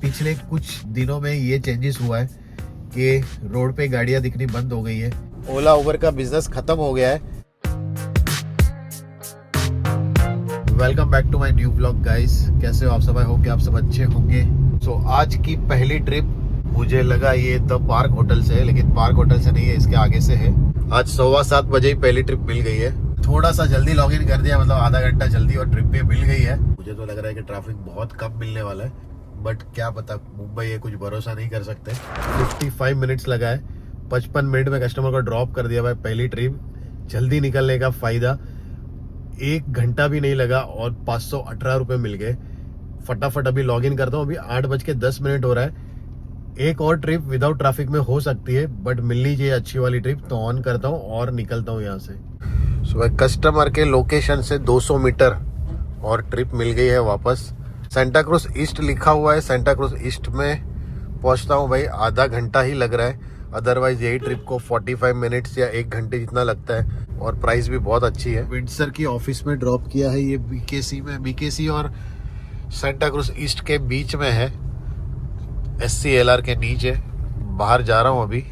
पिछले कुछ दिनों में ये चेंजेस हुआ है कि रोड पे गाड़ियां दिखनी बंद हो गई है। ओला उबर का बिजनेस खत्म हो गया है। Welcome back to my new blog guys. कैसे हो आप सब? आई होप कि आप सब अच्छे होंगे। सो आज की पहली ट्रिप मुझे लगा ये द पार्क होटल से है, लेकिन पार्क होटल से नहीं है, इसके आगे से है। आज 7:15 बजे ही पहली ट्रिप मिल गई है। थोड़ा सा जल्दी लॉग इन कर दिया, मतलब आधा घंटा जल्दी, और ट्रिप भी मिल गई है। मुझे तो लग रहा है कि ट्रैफिक बहुत कम मिलने वाला है, बट क्या पता, मुंबई है, कुछ भरोसा नहीं कर सकते। 55 मिनट्स लगा है, 55 मिनट में कस्टमर को ड्रॉप कर दिया भाई। पहली ट्रिप, जल्दी निकलने का फायदा। 1 घंटा भी नहीं लगा और 518 रुपये मिल गए। फटाफट अभी लॉग इन करता हूँ। अभी 8:10 हो रहा है। एक और ट्रिप विदाउट ट्रैफिक में हो सकती है, बट मिलनी चाहिए अच्छी वाली ट्रिप। तो ऑन करता हूँ और निकलता हूँ यहाँ से। सुबह कस्टमर के लोकेशन से 200 मीटर और ट्रिप मिल गई है वापस। सेंटा क्रूज ईस्ट लिखा हुआ है। सेंटा क्रूज ईस्ट में पहुँचता हूँ भाई, आधा घंटा ही लग रहा है। अदरवाइज यही ट्रिप को 45 मिनट्स या 1 घंटे जितना लगता है, और प्राइस भी बहुत अच्छी है। विंडसर की ऑफिस में ड्रॉप किया है। ये बीकेसी में, बीकेसी और सेंटा क्रूज ईस्ट के बीच में है, SCLR के नीचे। बाहर जा रहा हूँ अभी।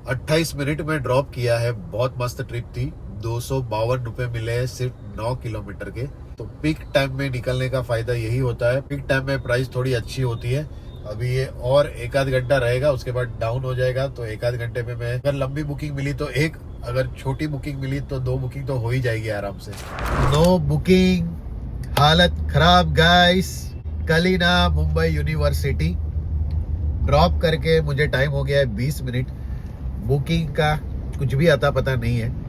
28 मिनट में ड्रॉप किया है। बहुत मस्त ट्रिप थी। 252 रुपये मिले हैं सिर्फ 9 किलोमीटर के। तो पीक टाइम में निकलने का फायदा यही होता है। पीक टाइम में प्राइस थोड़ी अच्छी होती है। अभी ये और 1 आध घंटा रहेगा, उसके बाद डाउन हो जाएगा। तो 1 आध घंटे में मैं, अगर लंबी बुकिंग मिली तो 1, अगर छोटी बुकिंग मिली तो 2 बुकिंग तो हो ही जाएगी आराम से। नो बुकिंग, हालत खराब गाइस। कल ही ना मुंबई यूनिवर्सिटी ड्रॉप करके मुझे टाइम हो गया है 20 मिनट। बुकिंग का कुछ भी आता पता नहीं है।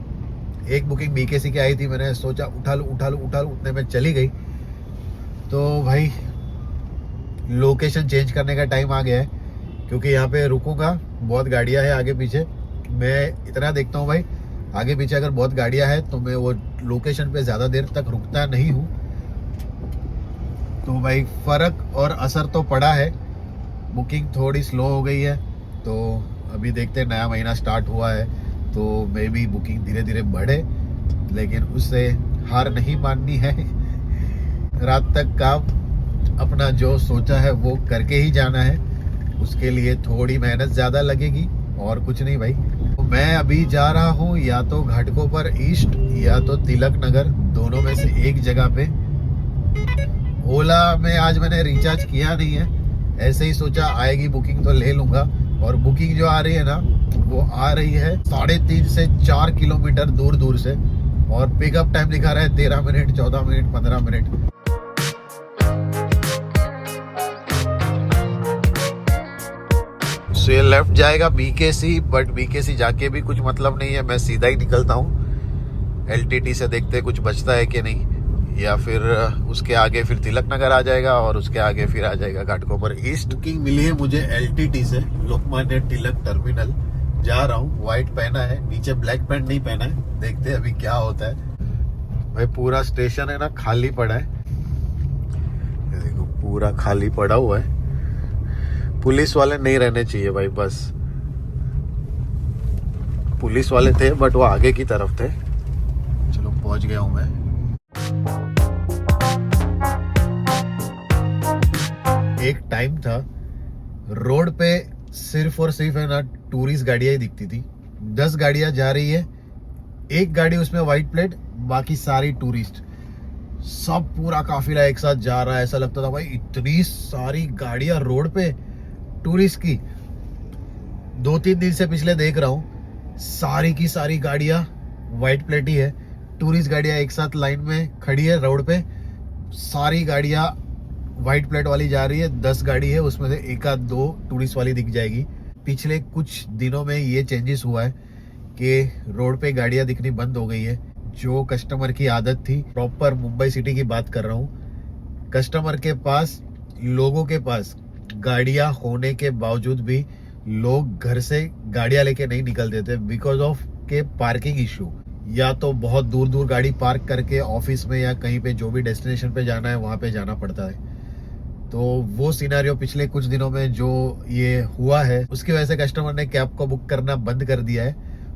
एक बुकिंग बीकेसी की आई थी, मैंने सोचा उठा लूँ, उतने में चली गई। तो भाई लोकेशन चेंज करने का टाइम आ गया है, क्योंकि यहाँ पे रुकूंगा। बहुत गाड़ियाँ हैं आगे पीछे। मैं इतना देखता हूँ भाई, आगे पीछे अगर बहुत गाड़ियाँ हैं तो मैं वो लोकेशन पे ज़्यादा देर तक रुकता नहीं हूँ। तो भाई फ़र्क और असर तो पड़ा है। बुकिंग थोड़ी स्लो हो गई है। तो अभी देखते हैं, नया महीना स्टार्ट हुआ है तो मे भी बुकिंग धीरे धीरे बढ़े, लेकिन उससे हार नहीं माननी है। रात तक काम, अपना जो सोचा है वो करके ही जाना है। उसके लिए थोड़ी मेहनत ज़्यादा लगेगी और कुछ नहीं भाई। तो मैं अभी जा रहा हूँ या तो घाटकोपर ईस्ट या तो तिलक नगर, दोनों में से एक जगह पे। ओला में आज मैंने रिचार्ज किया नहीं है, ऐसे ही सोचा आएगी बुकिंग तो ले लूंगा। और बुकिंग जो आ रही है ना, वो आ रही है 3.5 से 4 किलोमीटर दूर दूर से। और पिकअप टाइम दिखा रहा है 13 मिनट, 14 मिनट, 15 मिनट। से लेफ्ट जाएगा बीकेसी, बट बीकेसी जाके भी कुछ मतलब नहीं है। मैं सीधा ही निकलता हूँ। LTT से देखते कुछ बचता है कि नहीं, या फिर उसके आगे फिर तिलक नगर आ जाएगा और उसके आगे फिर आ जाएगा घाटकोपर ईस्ट। बुकिंग मिली है मुझे LTT से, लोकमान्य तिलक टर्मिनल। जा रहा हूँ। व्हाइट पहना है, नीचे ब्लैक पैंट नहीं पहना है। देखते हैं अभी क्या होता है। भाई पूरा स्टेशन है ना खाली पड़ा है। देखो पूरा खाली पड़ा हुआ है। पुलिस वाले नहीं रहने चाहिए भाई, बस। पुलिस वाले थे बट वो आगे की तरफ थे। चलो पहुंच गया हूँ मैं। एक टाइम था रोड पे सिर्फ और सिर्फ है ना टूरिस्ट गाड़ियां ही दिखती थी। 10 गाड़ियां जा रही है, एक गाड़ी उसमें व्हाइट प्लेट, बाकी सारी टूरिस्ट। सब पूरा काफिला एक साथ जा रहा है। ऐसा लगता था भाई इतनी सारी गाड़ियां रोड पे टूरिस्ट की। 2-3 दिन से पिछले देख रहा हूँ, सारी की सारी गाड़ियां व्हाइट प्लेट ही है। टूरिस्ट गाड़ियां एक साथ लाइन में खड़ी है रोड पे। सारी गाड़ियां व्हाइट प्लेट वाली जा रही है। 10 गाड़ी है, उसमें से 1 आध 2 टूरिस्ट वाली दिख जाएगी। पिछले कुछ दिनों में ये चेंजेस हुआ है कि रोड पे गाड़ियां दिखनी बंद हो गई है। जो कस्टमर की आदत थी, प्रॉपर मुंबई सिटी की बात कर रहा हूँ, कस्टमर के पास, लोगों के पास गाड़ियां होने के बावजूद भी लोग घर से गाड़ियां लेके नहीं निकलते थे, बिकॉज ऑफ के पार्किंग इशू। या तो बहुत दूर दूर गाड़ी पार्क करके ऑफिस में या कहीं पे जो भी डेस्टिनेशन पे जाना है वहां पे जाना पड़ता है। तो वो सिनेरियो पिछले कुछ दिनों में जो ये हुआ है, उसकी वजह से कस्टमर ने कैब को बुक करना बंद कर दिया है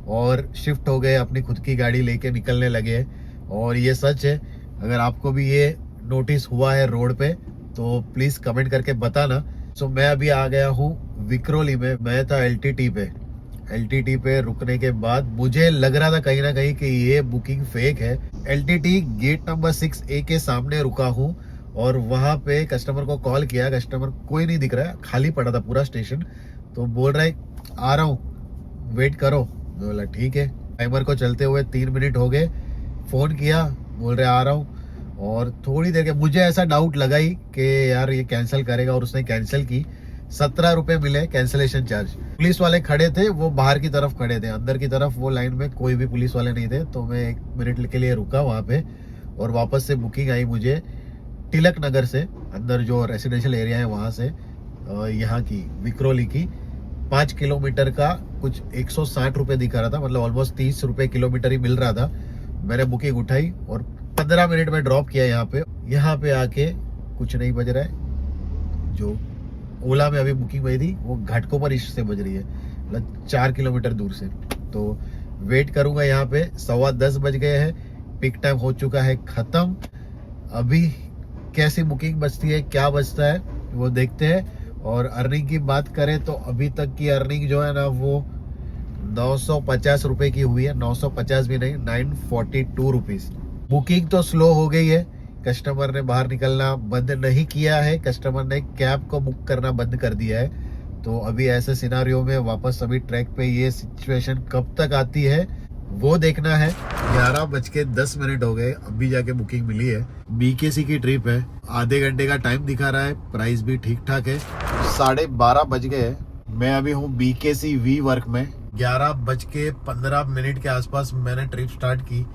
और शिफ्ट हो गए, अपनी खुद की गाड़ी लेके निकलने लगे हैं। और ये सच है। अगर आपको भी ये नोटिस हुआ है रोड पे तो प्लीज कमेंट करके बताना। सो मैं अभी आ गया हूँ विक्रोली में। मैं था एलटीटी पे रुकने के बाद मुझे लग रहा था कहीं ना कहीं कि ये बुकिंग फेक है। एलटीटी गेट नंबर 6A के सामने रुका हूँ और वहां पे कस्टमर को कॉल किया, कस्टमर कोई नहीं दिख रहा है, खाली पड़ा था पूरा स्टेशन। तो बोल रहा है आ रहा हूँ वेट करो। मैं बोला ठीक है। टाइमर को चलते हुए 3 मिनट हो गए, फोन किया, बोल रहे आ रहा हूँ। और थोड़ी देर के मुझे ऐसा डाउट लगा ही कि यार ये कैंसिल करेगा, और उसने कैंसिल की। 17 रुपए मिले कैंसिलेशन चार्ज। पुलिस वाले खड़े थे, वो बाहर की तरफ खड़े थे, अंदर की तरफ वो लाइन में कोई भी पुलिस वाले नहीं थे। तो मैं 1 मिनट के लिए रुका वहां पे और वापस से बुकिंग आई मुझे तिलक नगर से, अंदर जो रेसिडेंशियल एरिया है वहां से, यहाँ की विक्रोली की 5 किलोमीटर का कुछ 160 रुपए दिखा रहा था, मतलब ऑलमोस्ट 30 रुपए किलोमीटर ही मिल रहा था। मैंने बुकिंग उठाई और 15 मिनट में ड्रॉप किया यहाँ पे आके कुछ नहीं बज रहा है। जो ओला में अभी बुकिंग हुई थी वो घाटकोपर से बज रही है, मतलब 4 किलोमीटर दूर से। तो वेट करूंगा यहाँ पे। 10:15 बज गए हैं, पिक टाइम हो चुका है खत्म। अभी कैसी बुकिंग बचती है, क्या बचता है वो देखते हैं। और अर्निंग की बात करें तो अभी तक की अर्निंग जो है ना वो 950 रुपए की हुई है। 950 भी नहीं, 942 रुपीज। बुकिंग तो स्लो हो गई है, कस्टमर ने बाहर निकलना बंद नहीं किया है, कस्टमर ने कैब को बुक करना बंद कर दिया है। तो अभी ऐसे सिनारियो में वापस अभी ट्रैक पे ये सिचुएशन कब तक आती है वो देखना है। 11:10 हो गए, अभी जाके बुकिंग मिली है। बीकेसी की ट्रिप है, आधे घंटे का टाइम दिखा रहा है, प्राइस भी ठीक ठाक है। 12:30 बज गए। मैं अभी हूँ बीकेसी वी वर्क में। 11:15 के आसपास मैंने ट्रिप स्टार्ट की,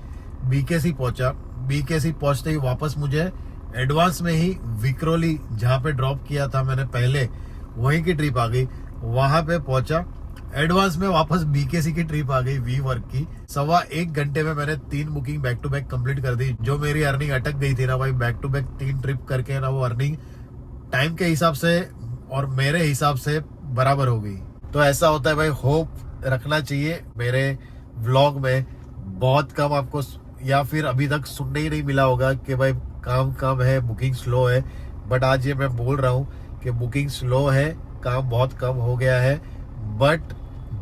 बीकेसी पहुंचा। बीकेसी पहुंचते ही वापस मुझे एडवांस में ही विक्रोली जहाँ पे ड्रॉप किया था मैंने पहले, वहीं की ट्रिप आ गई। वहां पे पहुंचा, एडवांस में वापस बीकेसी की ट्रिप आ गई वी वर्क की। 1.25 घंटे में मैंने 3 booking back to back complete कर दी। जो मेरी अर्निंग अटक गई थी ना भाई, बैक टू बैक 3 ट्रिप करके ना, वो अर्निंग टाइम के हिसाब से और मेरे हिसाब से बराबर हो गई। तो ऐसा होता है भाई, होप रखना चाहिए। मेरे व्लॉग में बहुत कम आपको या फिर अभी तक सुनने ही नहीं मिला होगा कि भाई काम कम है, बुकिंग स्लो है। बट आज ये मैं बोल रहा हूँ कि बुकिंग स्लो है, काम बहुत कम हो गया है। बट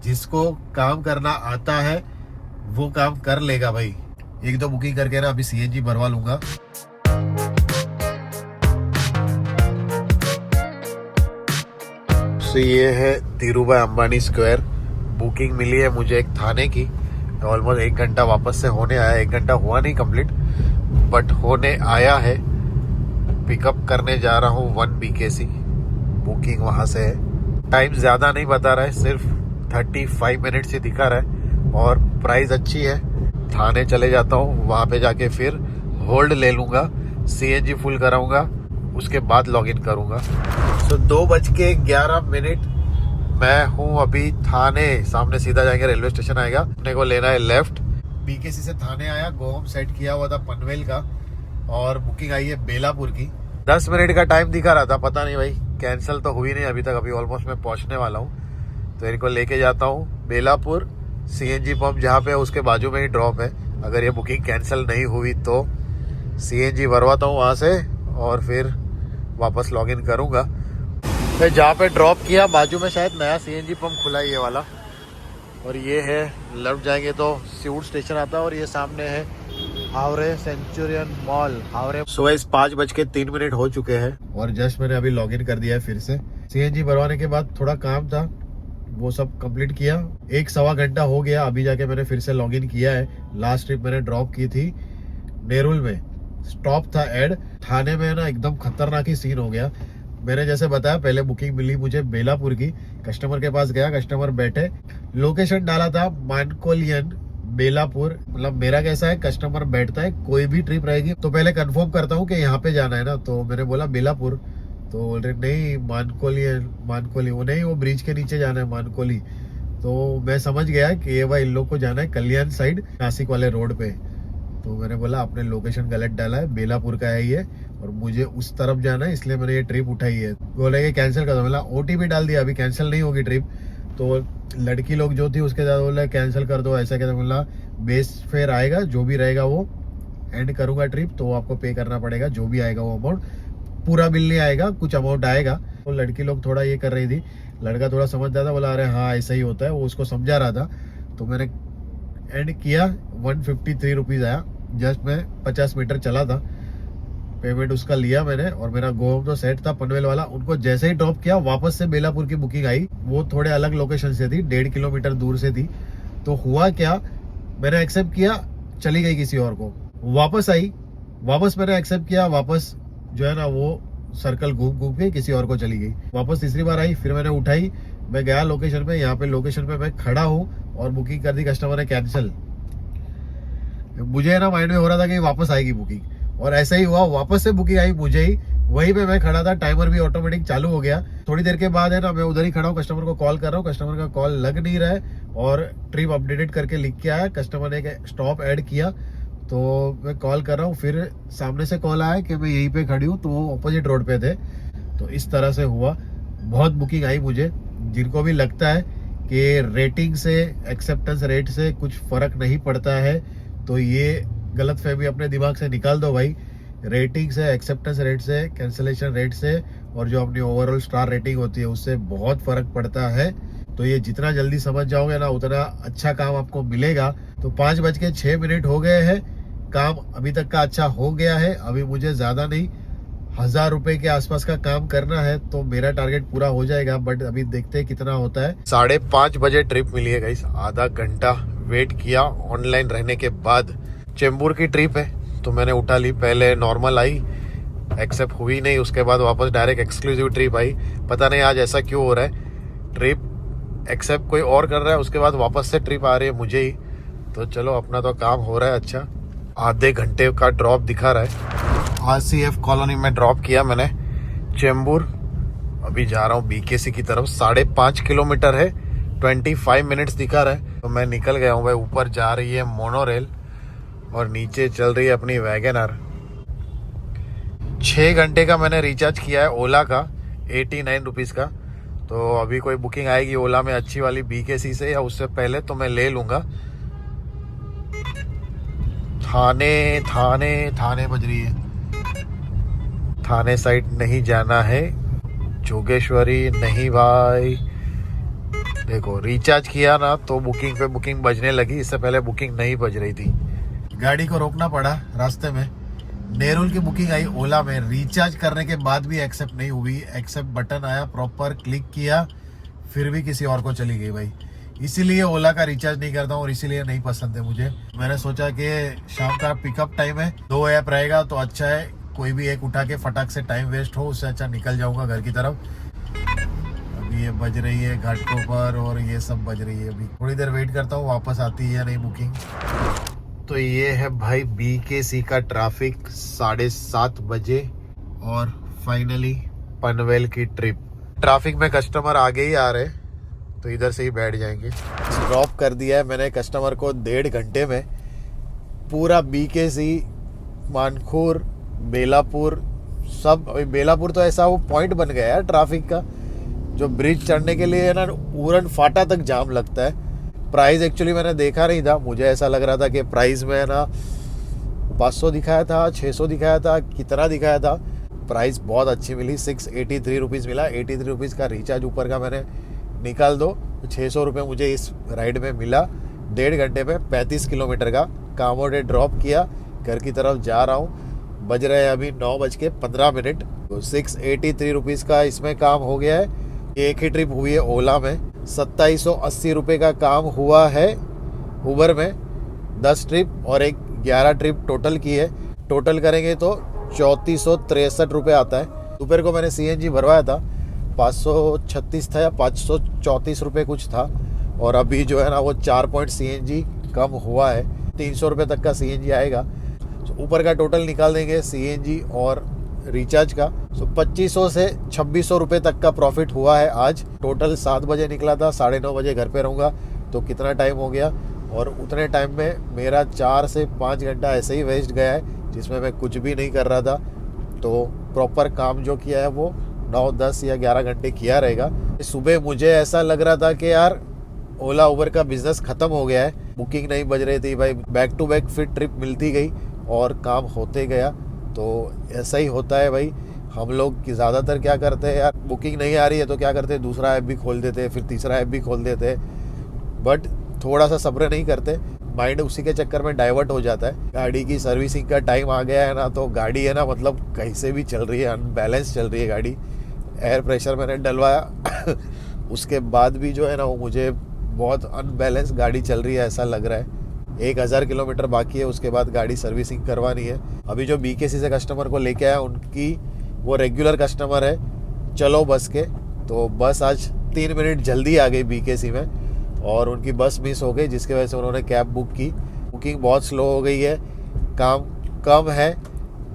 जिसको काम करना आता है वो काम कर लेगा भाई। 1-2 बुकिंग करके ना अभी सीएनजी भरवा लूंगा। तो ये है धीरूभाई अंबानी स्क्वायर। बुकिंग मिली है मुझे एक थाने की, ऑलमोस्ट 1 घंटा वापस से होने आया। 1 घंटा हुआ नहीं कंप्लीट, बट होने आया है। पिकअप करने जा रहा हूँ 1 बीकेसी। बुकिंग वहां से है। टाइम ज्यादा नहीं बता रहा है, सिर्फ 35 मिनट से दिखा रहा है और प्राइस अच्छी है। थाने चले जाता हूँ, वहां पे जाके फिर होल्ड ले लूंगा, सीएनजी फुल कराऊंगा, उसके बाद लॉगिन करूंगा। तो 2:11 मैं हूँ अभी थाने। सामने सीधा जाएंगे, रेलवे स्टेशन आएगा, अपने को लेना है लेफ्ट। बीकेसी से थाने आया, गोहम सेट किया हुआ था पनवेल का, और बुकिंग आई है बेलापुर की। 10 मिनट का टाइम दिखा रहा था, पता नहीं भाई कैंसिल तो हुई नहीं अभी तक। अभी ऑलमोस्ट मैं पहुंचने वाला हूँ। तो इनको लेके जाता हूँ बेलापुर, सीएनजी पंप जहाँ पे उसके बाजू में ही ड्रॉप है। अगर ये बुकिंग कैंसिल नहीं हुई तो सीएनजी भरवाता हूँ वहाँ से और फिर वापस लॉगिन करूँगा। फिर जहाँ पे ड्रॉप किया बाजू में शायद नया सीएनजी पंप खुला है, ये वाला। और ये है, लेफ्ट जाएंगे तो सीवुड स्टेशन आता है, और ये सामने है हावड़े सेंचुरियन मॉल हावड़े। सुबह 5:03 हो चुके हैं और जस्ट मैंने अभी लॉगिन कर दिया है फिर से। सीएनजी भरवाने के बाद थोड़ा काम था, वो सब कंप्लीट किया। 1-1.25 घंटा हो गया, अभी जाके मैंने फिर से लॉगिन किया है। लास्ट ट्रिप मैंने ड्रॉप की थी नेरुल में, स्टॉप था एड। थाने में ना एकदम खतरनाक ही सीन हो गया। मैंने जैसे बताया पहले बुकिंग मिली मुझे बेलापुर की। कस्टमर के पास गया, कस्टमर बैठे, लोकेशन डाला था मानकोलियन बेलापुर। मतलब मेरा कैसा है, कस्टमर बैठता है, कोई भी ट्रिप रहेगी तो पहले कंफर्म करता हूँ कि यहाँ पे जाना है ना। तो मैंने बोला बेलापुर, तो बोल रहे नहीं मानकोली। वो नहीं, वो ब्रिज के नीचे जाना है मानकोली। तो मैं समझ गया कि ये भाई इन लोग को जाना है कल्याण साइड, नासिक वाले रोड पे। तो मैंने बोला आपने लोकेशन गलत डाला है, बेलापुर का है ये और मुझे उस तरफ जाना है, इसलिए मैंने ये ट्रिप उठाई है। बोले कि कैंसिल कर दो। बोला ओटीपी डाल दिया, अभी कैंसिल नहीं होगी ट्रिप। तो लड़की लोग जो थी उसके साथ बोला कैंसिल कर दो, ऐसा कहते। बोला बेस फेयर आएगा, जो भी रहेगा वो एंड करूंगा ट्रिप, तो आपको पे करना पड़ेगा जो भी आएगा वो अमाउंट। पूरा बिल नहीं आएगा, कुछ अमाउंट आएगा। वो लड़की लोग थोड़ा ये कर रही थी, लड़का थोड़ा समझदार था, बोला अरे हाँ ऐसा ही होता है, वो उसको समझा रहा था। तो मैंने एंड किया, 153 रुपीज़ आया। जस्ट मैं 50 मीटर चला था, पेमेंट उसका लिया मैंने, और मेरा गो होम तो सेट था पनवेल वाला। उनको जैसे ही ड्रॉप किया, वापस से बेलापुर की बुकिंग आई। वो थोड़े अलग लोकेशन से थी, 1.5 किलोमीटर दूर से थी। तो हुआ क्या, मैंने एक्सेप्ट किया, चली गई किसी और को। वापस आई, वापस मैंने एक्सेप्ट किया, वापस जो है ना वो सर्कल घूम घूम के किसी और को चली गई। वापस तीसरी बार आई, फिर मैंने उठाई, मैं गया लोकेशन पे, यहाँ पे लोकेशन पे मैं खड़ा हूँ और बुकिंग कर दी कस्टमर ने कैंसिल। मुझे ना माइंड में हो रहा था कि वापस आएगी बुकिंग, और ऐसा ही हुआ, वापस से बुकिंग आई मुझे ही। वहीं पे मैं खड़ा था, टाइमर भी ऑटोमेटिक चालू हो गया। थोड़ी देर के बाद है ना, मैं उधर ही खड़ा हूँ, कस्टमर को कॉल कर रहा हूँ, कस्टमर का कॉल लग नहीं रहा है, और ट्रिप अपडेटेड करके लिख के आया। कस्टमर ने स्टॉप ऐड किया, तो मैं कॉल कर रहा हूँ, फिर सामने से कॉल आया कि मैं यहीं पे खड़ी हूँ, तो वो ऑपोजिट रोड पे थे। तो इस तरह से हुआ। बहुत बुकिंग आई मुझे। जिनको भी लगता है कि रेटिंग से, एक्सेप्टेंस रेट से कुछ फर्क नहीं पड़ता है, तो ये गलत फहमी अपने दिमाग से निकाल दो भाई। रेटिंग से, एक्सेप्टेंस रेट से, कैंसिलेशन रेट से, और जो अपनी ओवरऑल स्टार रेटिंग होती है उससे बहुत फर्क पड़ता है। तो ये जितना जल्दी समझ जाओगे ना, उतना अच्छा काम आपको मिलेगा। तो 5:06 हो गए हैं, काम अभी तक का अच्छा हो गया है। अभी मुझे ज्यादा नहीं, 1000 रुपए के आसपास का काम करना है, तो मेरा टारगेट पूरा हो जाएगा। बट अभी देखते हैं कितना होता है। 5:30 बजे ट्रिप मिली है गाइस। आधा घंटा वेट किया ऑनलाइन रहने के बाद। चेंबूर की ट्रिप है, तो मैंने उठा ली। पहले नॉर्मल आई, एक्सेप्ट हुई नहीं, उसके बाद वापस डायरेक्ट एक्सक्लूसिव ट्रिप आई। पता नहीं आज ऐसा क्यों हो रहा है, ट्रिप एक्सेप्ट कोई और कर रहा है, उसके बाद वापस से ट्रिप आ रही है मुझे ही। तो चलो, अपना तो काम हो रहा है अच्छा। आधे घंटे का ड्रॉप दिखा रहा है। RCF कॉलोनी में ड्रॉप किया मैंने चेंबूर। अभी जा रहा हूँ BKC की तरफ। 5.5 किलोमीटर है, 25 मिनट्स दिखा रहा है। तो मैं निकल गया हूँ भाई। ऊपर जा रही है मोनोरेल और नीचे चल रही है अपनी वैगनर। 6 घंटे का मैंने रिचार्ज किया है ओला का, 89 रुपीज़ का। तो अभी कोई बुकिंग आएगी ओला में अच्छी वाली BKC से या उससे पहले, तो मैं ले लूँगा। थाने बज रही है। थाने साइड नहीं जाना है, जोगेश्वरी नहीं भाई। देखो, रिचार्ज किया ना तो बुकिंग पे बुकिंग बजने लगी, इससे पहले बुकिंग नहीं बज रही थी। गाड़ी को रोकना पड़ा रास्ते में। नेरुल की बुकिंग आई ओला में, रिचार्ज करने के बाद भी एक्सेप्ट नहीं हुई। एक्सेप्ट बटन आया, प्रॉपर क्लिक किया, फिर भी किसी और को चली गई भाई। इसीलिए ओला का रिचार्ज नहीं करता हूँ और इसीलिए नहीं पसंद है मुझे। मैंने सोचा कि शाम का पिकअप टाइम है, 2 ऐप रहेगा तो अच्छा है, कोई भी एक उठा के फटाक से टाइम वेस्ट हो, उससे अच्छा निकल जाऊंगा घर की तरफ। अभी ये बज रही है घाटकोपर और ये सब बज रही है। अभी थोड़ी देर वेट करता हूँ, वापस आती है या नहीं बुकिंग। तो ये है भाई BKC का ट्रैफिक 7:30 बजे, और फाइनली पनवेल की ट्रिप। ट्रैफिक में कस्टमर आगे ही आ रहे, तो इधर से ही बैठ जाएंगे। ड्रॉप कर दिया है मैंने कस्टमर को 1.5 घंटे में। पूरा BKC, मानखुर, बेलापुर सब। बेलापुर तो ऐसा वो पॉइंट बन गया है ट्रैफिक का, जो ब्रिज चढ़ने के लिए ना उरन फाटा तक जाम लगता है। प्राइस एक्चुअली मैंने देखा नहीं था, मुझे ऐसा लग रहा था कि प्राइस में ना 500 दिखाया था, 600 दिखाया था, कितना दिखाया था। प्राइस बहुत अच्छी मिली, 683 रुपीज़ मिला। 83 रुपीज़ का रिचार्ज ऊपर का मैंने निकाल दो, 600 रुपये मुझे इस राइड में मिला। 1.5 घंटे में 35 किलोमीटर का कामोडे ड्रॉप किया, घर की तरफ जा रहा हूँ। बज रहे हैं अभी 9:15। तो 683 रुपीज़ का इसमें काम हो गया है। एक ही ट्रिप हुई है ओला में। 2780 रुपये का काम हुआ है उबर में। 10 ट्रिप और 11 ट्रिप टोटल की है। टोटल करेंगे तो 3463 रुपये आता है। दोपहर को मैंने CNG भरवाया था, 536 था या 534 रुपये कुछ था। और अभी जो है ना वो 4 पॉइंट CNG कम हुआ है, 300 रुपये तक का CNG आएगा। तो ऊपर का टोटल निकाल देंगे CNG और रिचार्ज का। तो 2500 से 2600 रुपये तक का प्रॉफिट हुआ है आज। टोटल 7 बजे निकला था, 9:30 बजे घर पे रहूँगा। तो कितना टाइम हो गया, और उतने टाइम में मेरा 4 से 5 घंटा ऐसे ही वेस्ट गया है, जिसमें मैं कुछ भी नहीं कर रहा था। तो प्रॉपर काम जो किया है वो 9, 10 या 11 घंटे किया रहेगा। सुबह मुझे ऐसा लग रहा था कि यार ओला उबर का बिजनेस ख़त्म हो गया है, बुकिंग नहीं बज रही थी भाई। बैक टू बैक फिर ट्रिप मिलती गई और काम होते गया। तो ऐसा ही होता है भाई, हम लोग की ज़्यादातर क्या करते हैं यार, बुकिंग नहीं आ रही है तो क्या करते हैं, दूसरा ऐप भी खोल देते हैं, फिर तीसरा ऐप भी खोल देते हैं, बट थोड़ा सा सब्र नहीं करते, माइंड उसी के चक्कर में डाइवर्ट हो जाता है। गाड़ी की सर्विसिंग का टाइम आ गया है ना, तो गाड़ी है ना मतलब कैसे भी चल रही है, अनबैलेंस चल रही है गाड़ी। एयर प्रेशर मैंने डलवाया उसके बाद भी जो है ना वो मुझे बहुत अनबैलेंस गाड़ी चल रही है ऐसा लग रहा है। 1000 किलोमीटर बाकी है, उसके बाद गाड़ी सर्विसिंग करवानी है। अभी जो BKC से कस्टमर को लेके आया, उनकी वो रेगुलर कस्टमर है चलो बस के, तो बस आज 3 मिनट जल्दी आ गई BKC में और उनकी बस मिस हो गई, जिसकी वजह से उन्होंने कैब बुक की। बुकिंग बहुत स्लो हो गई है, काम कम है,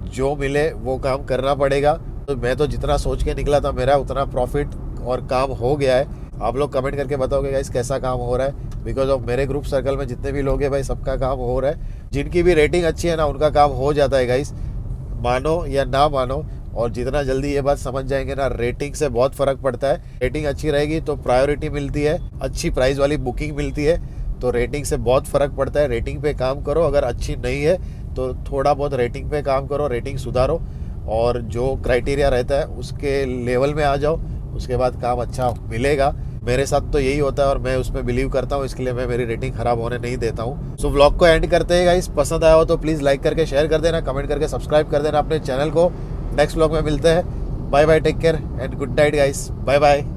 जो मिले वो काम करना पड़ेगा। तो मैं तो जितना सोच के निकला था मेरा उतना प्रॉफिट और काम हो गया है। आप लोग कमेंट करके बताओगे गाइस कैसा काम हो रहा है, बिकॉज ऑफ मेरे ग्रुप सर्कल में जितने भी लोग हैं भाई सबका काम हो रहा है। जिनकी भी रेटिंग अच्छी है ना उनका काम हो जाता है गाइस, मानो या ना मानो। और जितना जल्दी ये बात समझ जाएंगे ना, रेटिंग से बहुत फ़र्क पड़ता है। रेटिंग अच्छी रहेगी तो प्रायोरिटी मिलती है, अच्छी प्राइस वाली बुकिंग मिलती है, तो रेटिंग से बहुत फ़र्क पड़ता है। रेटिंग पे काम करो, अगर अच्छी नहीं है तो थोड़ा बहुत रेटिंग पे काम करो, रेटिंग सुधारो और जो क्राइटेरिया रहता है उसके लेवल में आ जाओ, उसके बाद काम अच्छा मिलेगा। मेरे साथ तो यही होता है और मैं उसमें बिलीव करता हूँ, इसके लिए मैं मेरी रेटिंग ख़राब होने नहीं देता हूँ। सो व्लॉग को एंड करते हैं गाइस, पसंद आया हो तो प्लीज़ लाइक करके शेयर कर देना, कमेंट करके सब्सक्राइब कर देना अपने चैनल को। नेक्स्ट व्लॉग में मिलते हैं, bye bye, take care and good night guys, bye bye.